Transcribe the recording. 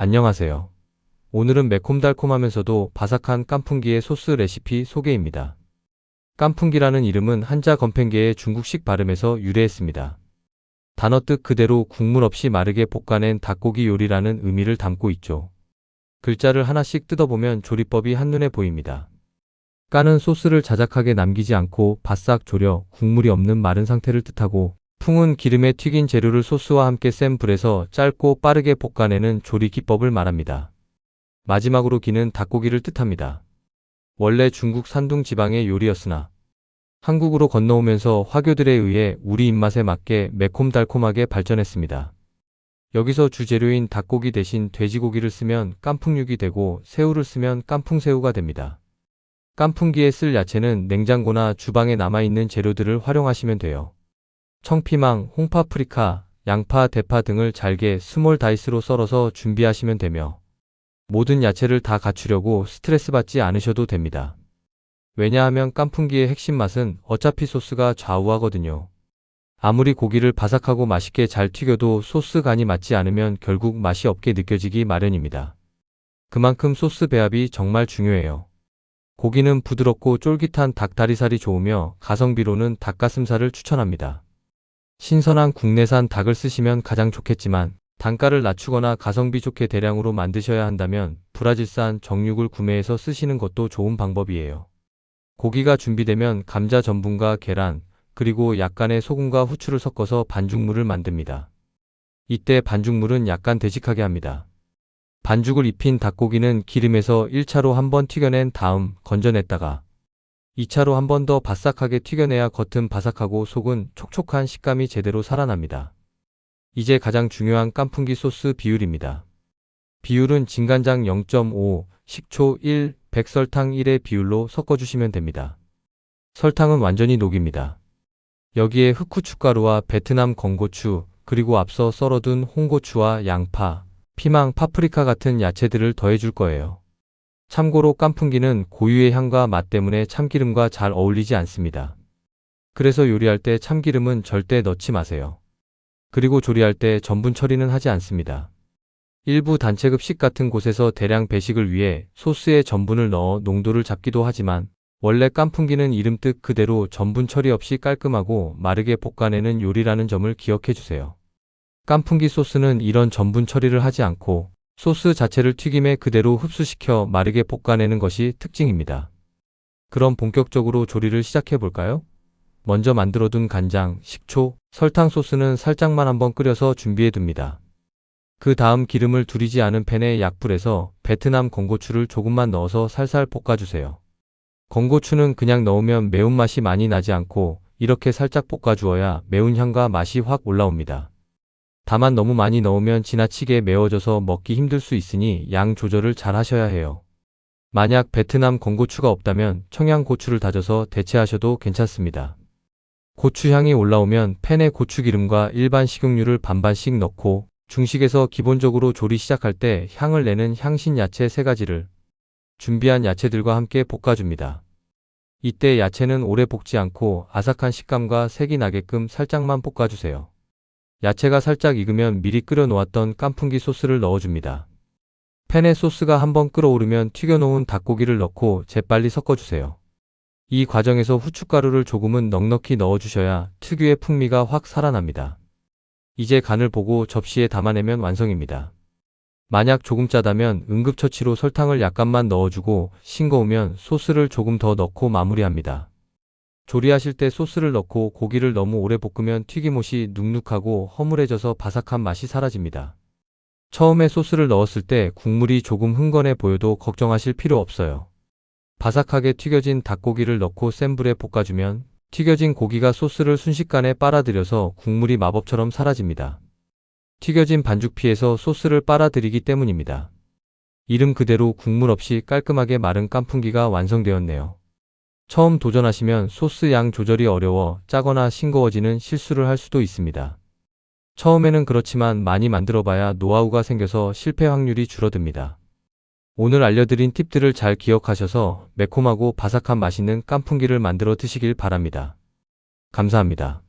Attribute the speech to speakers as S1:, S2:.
S1: 안녕하세요. 오늘은 매콤달콤하면서도 바삭한 깐풍기의 소스 레시피 소개입니다. 깐풍기라는 이름은 한자 건팽개의 중국식 발음에서 유래했습니다. 단어 뜻 그대로 국물 없이 마르게 볶아낸 닭고기 요리라는 의미를 담고 있죠. 글자를 하나씩 뜯어보면 조리법이 한눈에 보입니다. 깐은 소스를 자작하게 남기지 않고 바싹 졸여 국물이 없는 마른 상태를 뜻하고, 풍은 기름에 튀긴 재료를 소스와 함께 센 불에서 짧고 빠르게 볶아내는 조리 기법을 말합니다. 마지막으로 기는 닭고기를 뜻합니다. 원래 중국 산둥 지방의 요리였으나 한국으로 건너오면서 화교들에 의해 우리 입맛에 맞게 매콤달콤하게 발전했습니다. 여기서 주재료인 닭고기 대신 돼지고기를 쓰면 깐풍육이 되고, 새우를 쓰면 깐풍새우가 됩니다. 깐풍기에 쓸 야채는 냉장고나 주방에 남아있는 재료들을 활용하시면 돼요. 청피망, 홍파프리카, 양파, 대파 등을 잘게 스몰 다이스로 썰어서 준비하시면 되며, 모든 야채를 다 갖추려고 스트레스 받지 않으셔도 됩니다. 왜냐하면 깐풍기의 핵심 맛은 어차피 소스가 좌우하거든요. 아무리 고기를 바삭하고 맛있게 잘 튀겨도 소스 간이 맞지 않으면 결국 맛이 없게 느껴지기 마련입니다. 그만큼 소스 배합이 정말 중요해요. 고기는 부드럽고 쫄깃한 닭다리살이 좋으며, 가성비로는 닭가슴살을 추천합니다. 신선한 국내산 닭을 쓰시면 가장 좋겠지만, 단가를 낮추거나 가성비 좋게 대량으로 만드셔야 한다면 브라질산 정육을 구매해서 쓰시는 것도 좋은 방법이에요. 고기가 준비되면 감자 전분과 계란, 그리고 약간의 소금과 후추를 섞어서 반죽물을 만듭니다. 이때 반죽물은 약간 되직하게 합니다. 반죽을 입힌 닭고기는 기름에서 1차로 한번 튀겨낸 다음 건져냈다가 2차로 한 번 더 바싹하게 튀겨내야 겉은 바삭하고 속은 촉촉한 식감이 제대로 살아납니다. 이제 가장 중요한 깐풍기 소스 비율입니다. 비율은 진간장 0.5, 식초 1, 백설탕 1의 비율로 섞어주시면 됩니다. 설탕은 완전히 녹입니다. 여기에 흑후춧가루와 베트남 건고추, 그리고 앞서 썰어둔 홍고추와 양파, 피망, 파프리카 같은 야채들을 더해줄 거예요. 참고로 깐풍기는 고유의 향과 맛 때문에 참기름과 잘 어울리지 않습니다. 그래서 요리할 때 참기름은 절대 넣지 마세요. 그리고 조리할 때 전분 처리는 하지 않습니다. 일부 단체급식 같은 곳에서 대량 배식을 위해 소스에 전분을 넣어 농도를 잡기도 하지만, 원래 깐풍기는 이름 뜻 그대로 전분 처리 없이 깔끔하고 마르게 볶아내는 요리라는 점을 기억해 주세요. 깐풍기 소스는 이런 전분 처리를 하지 않고 소스 자체를 튀김에 그대로 흡수시켜 마르게 볶아내는 것이 특징입니다. 그럼 본격적으로 조리를 시작해 볼까요? 먼저 만들어둔 간장, 식초, 설탕 소스는 살짝만 한번 끓여서 준비해 둡니다. 그 다음 기름을 두리지 않은 팬에 약불에서 베트남 건고추를 조금만 넣어서 살살 볶아주세요. 건고추는 그냥 넣으면 매운맛이 많이 나지 않고, 이렇게 살짝 볶아주어야 매운 향과 맛이 확 올라옵니다. 다만 너무 많이 넣으면 지나치게 매워져서 먹기 힘들 수 있으니 양 조절을 잘 하셔야 해요. 만약 베트남 건고추가 없다면 청양고추를 다져서 대체하셔도 괜찮습니다. 고추향이 올라오면 팬에 고추기름과 일반 식용유를 반반씩 넣고, 중식에서 기본적으로 조리 시작할 때 향을 내는 향신 야채 3가지를 준비한 야채들과 함께 볶아줍니다. 이때 야채는 오래 볶지 않고 아삭한 식감과 색이 나게끔 살짝만 볶아주세요. 야채가 살짝 익으면 미리 끓여 놓았던 깐풍기 소스를 넣어줍니다. 팬에 소스가 한번 끓어오르면 튀겨놓은 닭고기를 넣고 재빨리 섞어주세요. 이 과정에서 후춧가루를 조금은 넉넉히 넣어주셔야 특유의 풍미가 확 살아납니다. 이제 간을 보고 접시에 담아내면 완성입니다. 만약 조금 짜다면 응급처치로 설탕을 약간만 넣어주고, 싱거우면 소스를 조금 더 넣고 마무리합니다. 조리하실 때 소스를 넣고 고기를 너무 오래 볶으면 튀김옷이 눅눅하고 허물해져서 바삭한 맛이 사라집니다. 처음에 소스를 넣었을 때 국물이 조금 흥건해 보여도 걱정하실 필요 없어요. 바삭하게 튀겨진 닭고기를 넣고 센 불에 볶아주면 튀겨진 고기가 소스를 순식간에 빨아들여서 국물이 마법처럼 사라집니다. 튀겨진 반죽피에서 소스를 빨아들이기 때문입니다. 이름 그대로 국물 없이 깔끔하게 마른 깐풍기가 완성되었네요. 처음 도전하시면 소스 양 조절이 어려워 짜거나 싱거워지는 실수를 할 수도 있습니다. 처음에는 그렇지만 많이 만들어봐야 노하우가 생겨서 실패 확률이 줄어듭니다. 오늘 알려드린 팁들을 잘 기억하셔서 매콤하고 바삭한 맛있는 깐풍기를 만들어 드시길 바랍니다. 감사합니다.